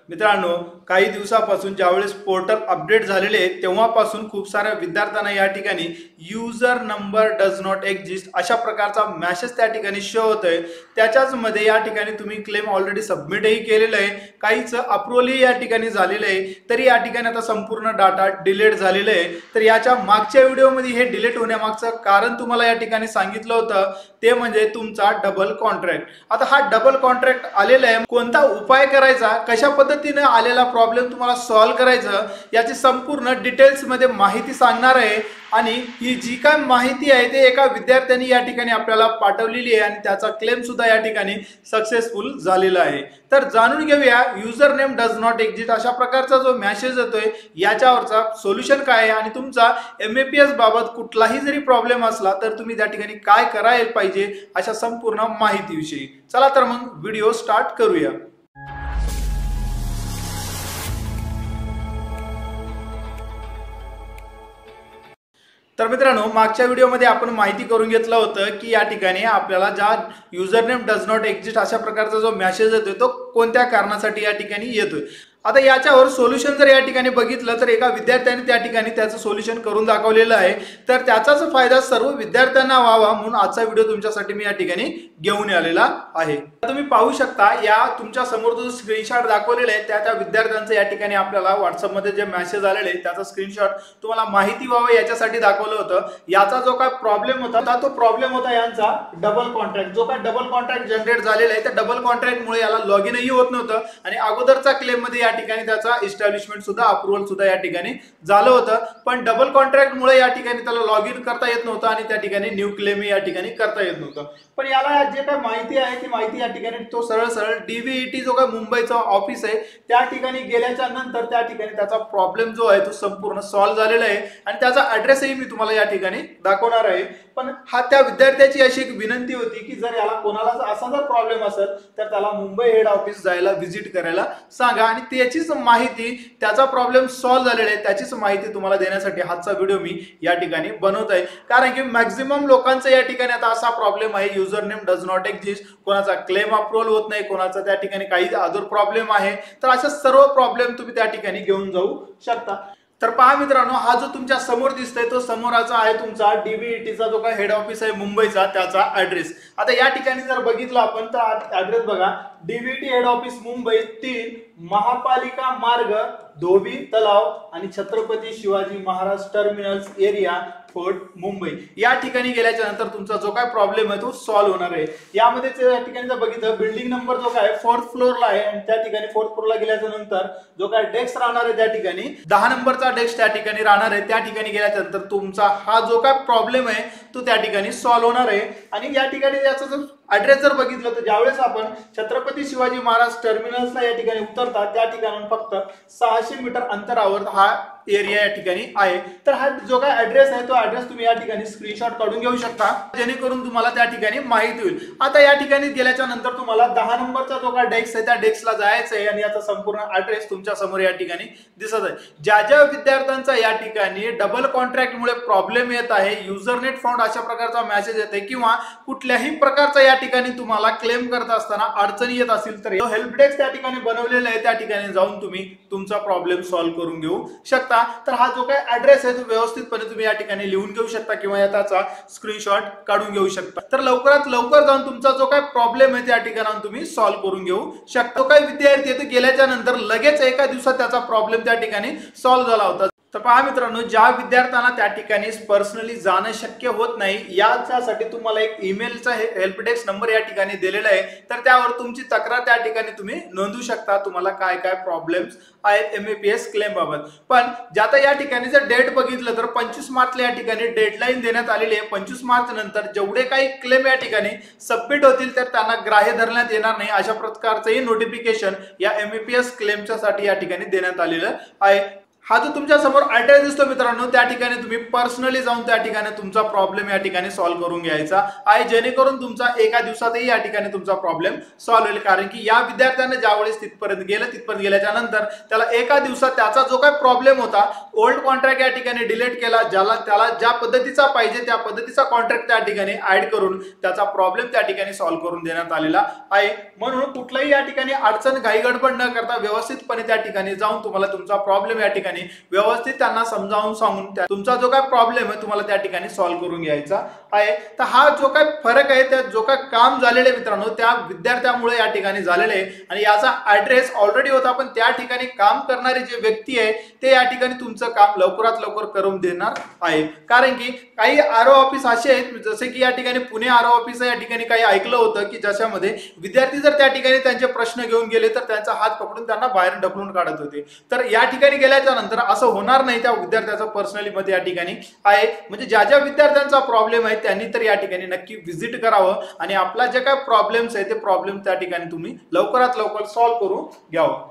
मित्रांनो, काही दिवसापासून ज्यावेळेस पोर्टल अपडेट झालेले तेव्हापासून खूप साऱ्या विद्यार्थ्यांना या ठिकाणी user number does not exist अशा प्रकारचा मेसेज त्या ठिकाणी शो होतोय। त्याच्याच मध्ये या ठिकाणी तुम्ही क्लेम ऑलरेडी सबमिटही केलेलं आहे, काहीच अप्रूव्हलही या ठिकाणी झालेलं आहे, तरी या ठिकाणी आता संपूर्ण डाटा डिलीट झालेलं आहे। तर याच्या मागच्या व्हिडिओमध्ये हे डिलीट होण्यामागचं कारण तुम्हाला या ठिकाणी सांगितलं होतं, ते म्हणजे तुमचा डबल कॉन्ट्रॅक्ट। आता हा डबल कॉन्ट्रॅक्ट आलेला आहे, कोणता उपाय करायचा, कशा पद्धतीने आलेला प्रॉब्लेम तुम्हाला सॉल्व्ह करायचं याची संपूर्ण डिटेल्स मध्ये माहिती सांगणार आहे। आणि ही जी काय माहिती आहे ते एका विद्यार्थ्यांनी या ठिकाणी आपल्याला पाठवलेली आहे आणि त्याचा क्लेम सुद्धा या ठिकाणी सक्सेसफुल झालेला आहे। तर जाणून घेऊया user name does not exist अशा प्रकारचा जो मेसेज येतोय याच्यावरचा सोल्युशन काय आहे आणि तुमचा MAPS बाबत कुठलाही जरी प्रॉब्लेम असला तर तुम्ही त्या ठिकाणी काय करायला पाहिजे अशा संपूर्ण माहितीविषयी। चला तर मग व्हिडिओ स्टार्ट करूया। तर मित्रांनो, मागच्या व्हिडिओमध्ये आपण माहिती करून घेतलं होतं की या ठिकाणी आपल्याला ज्या user name does not exist अशा प्रकारचा जो मेसेज येतोय तो कोणत्या कारणासाठी या ठिकाणी येतोय। आता याच्यावर सोल्युशन जर या ठिकाणी बघितलं तर एका विद्यार्थ्याने त्या ठिकाणी त्याचं सोल्युशन करून दाखवलेलं आहे, तर त्याचाच फायदा सर्व विद्यार्थ्यांना व्हावा म्हणून आजचा व्हिडिओ तुमच्यासाठी मी या ठिकाणी घेऊन आलेला आहे। तुम्ही पाहू शकता या तुमच्या समोर जो स्क्रीनशॉट दाखवलेला आहे त्या विद्यार्थ्यांचं या ठिकाणी आपल्याला व्हॉट्सअप मध्ये जे मेसेज आलेले आहे त्याचा स्क्रीनशॉट तुम्हाला माहिती व्हावं याच्यासाठी दाखवलं होतं। याचा जो काय प्रॉब्लेम होता तो प्रॉब्लेम होता यांचा डबल कॉन्ट्रॅक्ट, जो काय डबल कॉन्ट्रॅक्ट जनरेट झालेला आहे त्या डबल कॉन्ट्रॅक्टमुळे याला लॉग इनही होत नव्हतं आणि अगोदरचा क्लेम मध्ये या ठिकाणी त्याचा इस्टॅब्लिशमेंट सुद्धा अप्रूव्हल सुद्धा या ठिकाणी झालं होतं, पण डबल कॉन्ट्रॅक्ट मुळे या ठिकाणी त्याला लॉग इन करता येत नव्हतं आणि त्या ठिकाणी न्यू क्लेम या ठिकाणी करता येत नव्हतं। पण याला जे काय माहिती आहे ती माहिती या ठिकाणी तो सरळ DVET जो काय मुंबईचा ऑफिस आहे त्या ठिकाणी गेल्याच्या नंतर त्या ठिकाणी त्याचा प्रॉब्लेम जो आहे तो संपूर्ण सॉल्व्ह झालेला आहे आणि त्याचा ऍड्रेसही मी तुम्हाला या ठिकाणी दाखवणार आहे। पण हा त्या विद्यार्थ्याची अशी एक विनंती होती की जर याला कोणाला असा जर प्रॉब्लेम असेल तर त्याला मुंबई हेड ऑफिस जायला व्हिजिट करायला सांगा आणि त्याचीच माहिती, त्याचा प्रॉब्लेम सॉल्व्ह झालेला आहे त्याचीच माहिती तुम्हाला देण्यासाठी हाचा व्हिडिओ मी या ठिकाणी बनवत आहे। कारण की मॅक्झिमम लोकांचा या ठिकाणी आता असा प्रॉब्लेम आहे user name does not exist, कोणाचा क्लेम अप्रूव्हल होत नाही, कोणाचा त्या ठिकाणी काही अदर प्रॉब्लेम आहे, तर अशा सर्व प्रॉब्लेम तुम्ही त्या ठिकाणी घेऊन जाऊ शकता। तर पहा मित्रांनो, हा जो तुमच्या समोर दिसतोय तो समोरचा आहे तुमचा DVETचा जो काय हेड ऑफिस आहे मुंबईचा त्याचा ऍड्रेस। आता या ठिकाणी जर बघितलं आपण तर ऍड्रेस बघा, DVET हेड ऑफिस मुंबई 3 महापालिका मार्ग, धोबी तलाव आणि Chhatrapati Shivaji Maharaj terminals area, fort Mumbai या ठिकाणी गेल्याच्या नंतर तुमचा जो काय प्रॉब्लेम आहे तो सॉल्व्ह होणार आहे। यामध्ये या ठिकाणी जर बघितलं बिल्डिंग नंबर जो काय 4th फ्लोअरला आहे आणि त्या ठिकाणी 4th फ्लोअरला गेल्याच्या नंतर जो काय डेस्क राहणार आहे त्या ठिकाणी 10 नंबरचा डेस्क त्या ठिकाणी राहणार आहे। त्या ठिकाणी गेल्याच्या नंतर तुमचा हा जो काय प्रॉब्लेम आहे तो त्या ठिकाणी सॉल्व्ह होणार आहे। आणि या ठिकाणी याचा जो ऍड्रेस जर बघितलं तर ज्यावेळेस आपण छत्रपती शिवाजी महाराज टर्मिनल्सला या ठिकाणी उतरतात त्या ठिकाणी फक्त 600 मीटर अंतरावर हा एरिया या ठिकाणी आहे। तर हा जो काय ऍड्रेस आहे तो ऍड्रेस तुम्ही या ठिकाणी स्क्रीनशॉट काढून घेऊ शकता जेणेकरून तुम्हाला त्या ठिकाणी माहिती होईल। आता या ठिकाणी गेल्याच्या नंतर तुम्हाला 10 नंबरचा जो काय डेस्क आहे त्या डेस्कला जायचं आहे आणि याचा संपूर्ण ऍड्रेस तुमच्या समोर या ठिकाणी दिसत आहे। ज्या विद्यार्थ्यांचा या ठिकाणी डबल कॉन्ट्रॅक्ट मुळे प्रॉब्लेम येत आहे, युजर नेट फाउंड अशा प्रकारचा मेसेज येते किंवा कुठल्याही प्रकारचा या ठिकाणी तुम्हाला क्लेम करत असताना अडचणी येत असतील तर हेल्प डेस्क त्या ठिकाणी बनवलेला आहे, त्या ठिकाणी जाऊन तुम्ही तुमचा प्रॉब्लेम सॉल्व्ह करून घेऊ शकता। तर हा जो काय ऍड्रेस आहे तो व्यवस्थितपणे तुम्ही या ठिकाणी लिहून घेऊ शकता किंवा याचा स्क्रीनशॉट काढून घेऊ शकता। तर लवकरात लवकर जाऊन तुमचा जो काय प्रॉब्लेम आहे त्या ठिकाणी तुम्ही सॉल्व्ह करून घेऊ शकता। तो काही विद्यार्थी आहे तो गेल्याच्या नंतर लगेच एका दिवसात त्याचा प्रॉब्लेम त्या ठिकाणी सॉल्व्ह झाला होता। तर पहा मित्रांनो, ज्या विद्यार्थ्यांना त्या ठिकाणी पर्सनली जाणं शक्य होत नाही याच्यासाठी तुम्हाला एक ईमेलचा हेल्प डेस्क नंबर या ठिकाणी दिलेला आहे, तर त्यावर तुमची तक्रार त्या ठिकाणी तुम्ही नोंदवू शकता। तुम्हाला काय काय प्रॉब्लेम्स आहेत MAPS क्लेम बाबत। पण ज्याता या ठिकाणी जर डेट बघितलं तर 25 मार्चला या ठिकाणी डेडलाईन देण्यात आलेली आहे। 25 मार्च नंतर जेवढे काही क्लेम या ठिकाणी सबमिट होतील तर त्यांना ग्राह्य धरण्यात येणार नाही अशा प्रकारचंही नोटिफिकेशन या MAPS क्लेमच्या साठी या ठिकाणी देण्यात आलेलं आहे। हा जो तुमच्या समोर ऍड्रेस दिसतो मित्रांनो, त्या ठिकाणी तुम्ही पर्सनली जाऊन त्या ठिकाणी तुमचा प्रॉब्लेम या ठिकाणी सॉल्व्ह करून घ्यायचा आहे, जेणेकरून तुमचा एका दिवसातही या ठिकाणी तुमचा प्रॉब्लेम सॉल्व्ह होईल. कारण की या विद्यार्थ्याने ज्यावेळेस तिथपर्यंत गेल्याच्या नंतर त्याला एका दिवसात त्याचा जो काही प्रॉब्लेम होता, ओल्ड कॉन्ट्रॅक्ट या ठिकाणी डिलीट केला, त्याला ज्या पद्धतीचा पाहिजे त्या पद्धतीचा कॉन्ट्रॅक्ट त्या ठिकाणी ऍड करून त्याचा प्रॉब्लेम त्या ठिकाणी सॉल्व्ह करून देण्यात आलेला आहे. म्हणून कुठलाही या ठिकाणी अडचण घाई गडबड न करता व्यवस्थितपणे त्या ठिकाणी जाऊन तुम्हाला तुमचा प्रॉब्लेम या ठिकाणी व्यवस्थित त्यांना समजावून सांगून तुमचा जो काय प्रॉब्लेम आहे तुम्हाला त्या ठिकाणी सॉल्व्ह करून घ्यायचा आहे. तर हा जो काय फरक आहे, त्या जो काय काम झालेले मित्रांनो त्या विद्यार्थ्यामुळे या ठिकाणी झालेले आहे आणि याचा ऍड्रेस ऑलरेडी होता, पण त्या ठिकाणी काम करणारे जे व्यक्ती आहे ते या ठिकाणी तुमचं काम लवकरात लवकर करून देणार आहे. कारण की काही आरओ ऑफिस असे आहेत, जसे की या ठिकाणी पुणे आरओ ऑफिस या ठिकाणी काही ऐकलं होतं की ज्याच्यामध्ये विद्यार्थी जर त्या ठिकाणी त्यांचे प्रश्न घेऊन गेले तर त्यांचा हात पकडून त्यांना बाहेर ढकलून काढत होते. तर या ठिकाणी गेल्याच्या नंतर असं होणार नाही. त्या विद्यार्थ्याचा पर्सनली मध्ये या ठिकाणी आहे. म्हणजे ज्या ज्या विद्यार्थ्यांचा प्रॉब्लेम आहे त्यांनी तर या ठिकाणी नक्की व्हिजिट करावं आणि आपला जे काय प्रॉब्लेम्स आहे ते प्रॉब्लेम त्या ठिकाणी तुम्ही लवकरात लवकर सॉल्व्ह करून घ्यावं.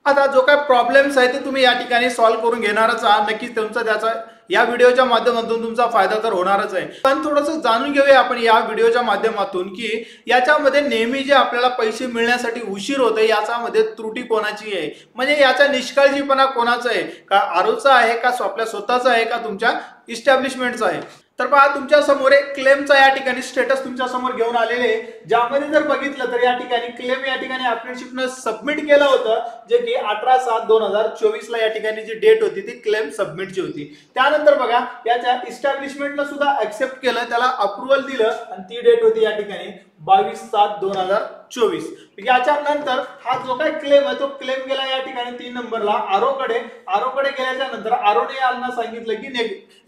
आता जो काय प्रॉब्लेम्स आहे ते तुम्ही या ठिकाणी सॉल्व्ह करून घेणारच आहात. नक्कीच तुमचा त्याचा या व्हिडिओच्या माध्यमातून तुमचा फायदा तर होणारच आहे. पण थोडंसं जाणून घेऊया आपण या व्हिडिओच्या माध्यमातून की याच्यामध्ये नेहमी जे आपल्याला पैसे मिळण्यासाठी उशीर होते याच्यामध्ये त्रुटी कोणाची आहे, म्हणजे याचा निष्काळजीपणा कोणाचा आहे, का आरोचा आहे का आपल्या स्वतःचा आहे का तुमच्या इस्टॅब्लिशमेंटचा आहे. तर पहा तुमच्या समोर एक क्लेमचा या ठिकाणी स्टेटस तुमच्या समोर घेऊन आलेले, ज्यामध्ये जर बघितलं तर या ठिकाणी क्लेम या ठिकाणी अप्रेंटिसशिपनं सबमिट केलं होतं, जे की 18/7/2024 ला या ठिकाणी जी डेट होती ती क्लेम सबमिटची होती. त्यानंतर बघा याच्या इस्टॅब्लिशमेंटनं सुद्धा ऍक्सेप्ट केलं, त्याला अप्रुव्हल दिलं आणि ती डेट होती या ठिकाणी 22/7/2024. याच्या नंतर हा जो काही क्लेम आहे तो क्लेम गेला या ठिकाणी 3 नंबरला आरोकडे गेल्याच्या नंतर आरोने यांना सांगितलं की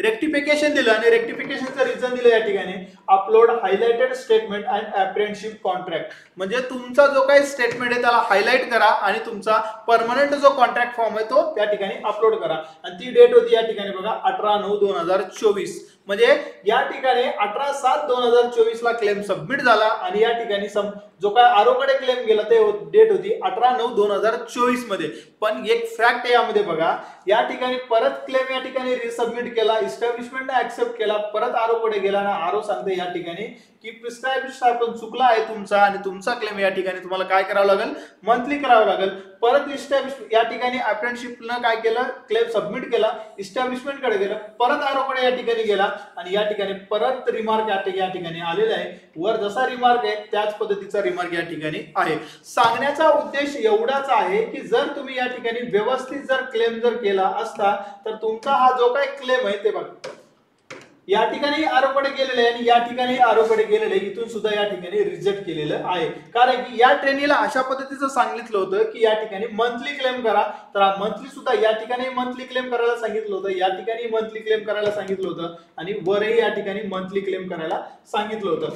रेक्टिफिकेशन दिलं आणि रेक्टिफिकेशनचं रिझन दिलं या ठिकाणी upload highlighted statement and apprenticeship contract. म्हणजे तुमचा जो काही स्टेटमेंट आहे त्याला हायलाइट करा आणि तुमचा परमनंट जो कॉन्ट्रॅक्ट फॉर्म आहे तो त्या ठिकाणी अपलोड करा. आणि ती डेट होती या ठिकाणी बघा 18/9/2024. म्हणजे या ठिकाणी 18/7/2024 ला क्लेम सबमिट झाला आणि या ठिकाणी जो काय आरोकडे क्लेम गेला ते डेट होती 18/9/2024 मध्ये. पण एक फॅक्ट आहे यामध्ये बघा, या ठिकाणी परत क्लेम या ठिकाणी रिसबमिट केला, इस्टॅब्लिशमेंटने ऍक्सेप्ट केला, परत आरोकडे गेला ना आरो सांगते या ठिकाणी की प्रिस्क्राइब्ड आपण चुकला आहे तुमचा आणि तुमचा क्लेम या ठिकाणी तुम्हाला काय करावं लागेल, मंथली करावं लागेल. परत इस्टॅब्लिश या ठिकाणी अप्रेंटिसशिपनं काय केलं, क्लेम सबमिट केला, इस्टॅब्लिशमेंट कडे गेलं, परत आरोकडे या ठिकाणी गेला आणि या ठिकाणी परत रिमार्क या ठिकाणी आलेला आहे. वर जसा रिमार्क आहे त्याच पद्धतीचा रिमार्क या ठिकाणी आहे. सांगण्याचा उद्देश एवढाच आहे की जर तुम्ही या ठिकाणी व्यवस्थित जर क्लेम जर केला असता तर तुमचा हा जो काही क्लेम आहे ते बघा या ठिकाणी आरोकडे गेलेले आणि या ठिकाणी आरोकडे गेलेले, इथून सुद्धा या ठिकाणी रिजेक्ट केलेलं आहे. कारण की या ट्रेनिंगला अशा पद्धतीचं सांगितलं होतं की या ठिकाणी मंथली क्लेम करा, तर मंथली सुद्धा या ठिकाणी मंथली क्लेम करायला सांगितलं होतं, या ठिकाणी मंथली क्लेम करायला सांगितलं होतं आणि वरही या ठिकाणी मंथली क्लेम करायला सांगितलं होतं.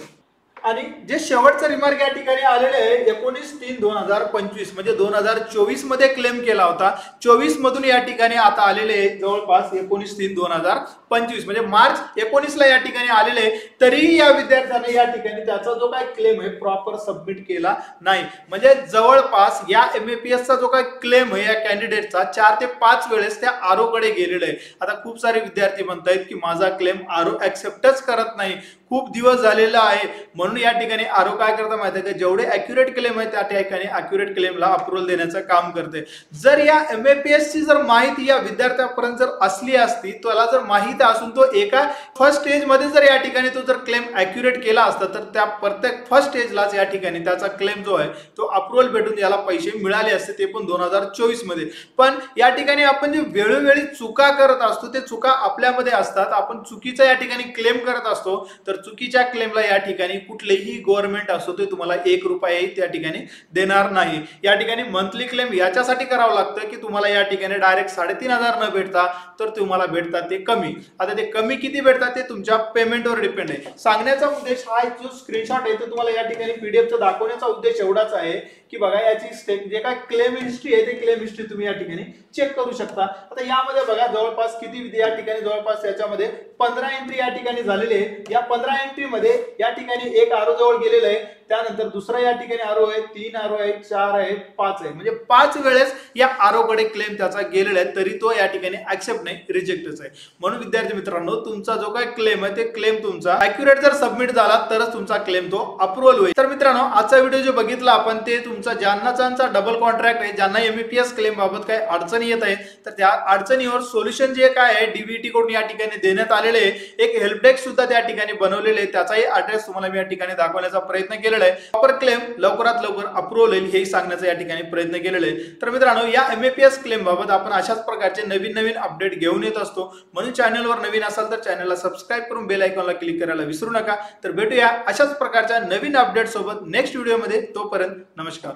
आणि जे शेवटचं रिमार्क या ठिकाणी आलेले आहे 19/3/2025, म्हणजे 2024 मध्ये क्लेम केला होता, 24 मधून या ठिकाणी आता आलेले आहे जवळपास 19/3/2025, म्हणजे मार्च 19 ला या ठिकाणी आलेले. तरीही या विद्यार्थ्याने या ठिकाणी त्याचा जो काही क्लेम आहे प्रॉपर सबमिट केला नाही. म्हणजे जवळपास या MAPS चा जो काही क्लेम आहे या कॅन्डिडेटचा 4 ते 5 वेळेस त्या आरोकडे गेलेला आहे. आता खूप सारे विद्यार्थी म्हणतायत की माझा क्लेम आरो ऍक्सेप्टच करत नाही, खूप दिवस झालेला आहे. म्हणून या ठिकाणी आरो काय करता माहिती आहे का, जेवढे अॅक्युरेट क्लेम आहे त्या ठिकाणी अॅक्युरेट क्लेमला अप्रुव्हल देण्याचं काम करते. जर या MAPS ची जर माहिती या विद्यार्थ्यापर्यंत जर असली असती, त्याला जर माहिती असून तो एका फर्स्ट स्टेज मध्ये जर या ठिकाणी तो जर क्लेम अॅक्युरेट केला असता तर त्या प्रत्येक फर्स्ट स्टेजलाच या ठिकाणी त्याचा क्लेम जो आहे तो अप्रुव्हल भेटून याला पैसे मिळाले असते, ते पण 2024 मध्ये. पण या ठिकाणी आपण जे वेळोवेळी चुका करत असतो ते चुका आपल्यामध्ये असतात. आपण चुकीचा या ठिकाणी क्लेम करत असतो, तर चुकीच्या क्लेमला या ठिकाणी कुठलेही गव्हर्नमेंट असो ते तुम्हाला 1 रुपयाही त्या ठिकाणी देणार नाही. या ठिकाणी मंथली क्लेम याच्यासाठी करावं लागतं की तुम्हाला या ठिकाणी डायरेक्ट 3,500 न भेटता तर तुम्हाला भेटतात ते कमी. आता ते कमी किती भेटतात ते तुमच्या पेमेंटवर डिपेंड आहे. सांगण्याचा उद्देश हा जो स्क्रीनशॉट आहे तो तुम्हाला या ठिकाणी पीडीएफचा दाखवण्याचा उद्देश एवढाच आहे की बघा याची जे काय क्लेम हिस्ट्री आहे ते क्लेम हिस्ट्री तुम्ही या ठिकाणी चेक करू शकता. आता यामध्ये बघा जवळपास किती या ठिकाणी जवळपास याच्यामध्ये 15 एंट्री या ठिकाणी झालेली आहे. या 15 15 एंट्री मध्ये या ठिकाणी एक आरो जवळ गेलेलं आहे, त्यानंतर दुसरा या ठिकाणी आरो आहे, 3 आरो आहे, 4 आहे, 5 आहे, म्हणजे 5 वेळेस या आरो कडे क्लेम त्याचा गेलेला आहे, तरी तो या ठिकाणी ऍक्सेप्ट नाही, रिजेक्टच आहे. म्हणून विद्यार्थी मित्रांनो, तुमचा जो काय क्लेम आहे ते क्लेम तुमचा ऍक्युरेट जर सबमिट झाला तरच तुमचा क्लेम तो अप्रूव्हल होईल. तर मित्रांनो, आजचा व्हिडिओ जो बघितला आपण ते तुमचा ज्यांचा डबल कॉन्ट्रॅक्ट आहे, ज्यांना एमबीपीएस क्लेम बाबत काय अडचणी येत आहे, तर त्या अडचणीवर सोल्युशन जे काय आहे डीबीटी कडून या ठिकाणी देण्यात आलेले आहे. एक हेल्प डेस्क सुद्धा त्या ठिकाणी बनवलेले आहे, त्याचाही ऍड्रेस तुम्हाला मी या ठिकाणी दाखवण्याचा प्रयत्न केलेला आहे. प्रॉपर क्लेम लवकरात लवकर अप्रूव्हल होईल हेही सांगण्याचा या ठिकाणी प्रयत्न केलेला आहे. तर मित्रांनो, या एमबीपीएस क्लेम बाबत आपण अशाच प्रकारचे नवीन अपडेट घेऊन येत असतो. म्हणून चॅनलवर नवीन असाल तर चॅनलला सबस्क्राईब करून बेल आयकॉनला क्लिक करायला विसरू नका. तर भेटूया अशाच प्रकारच्या नवीन अपडेट सोबत नेक्स्ट व्हिडिओमध्ये. तोपर्यंत नमस्कार.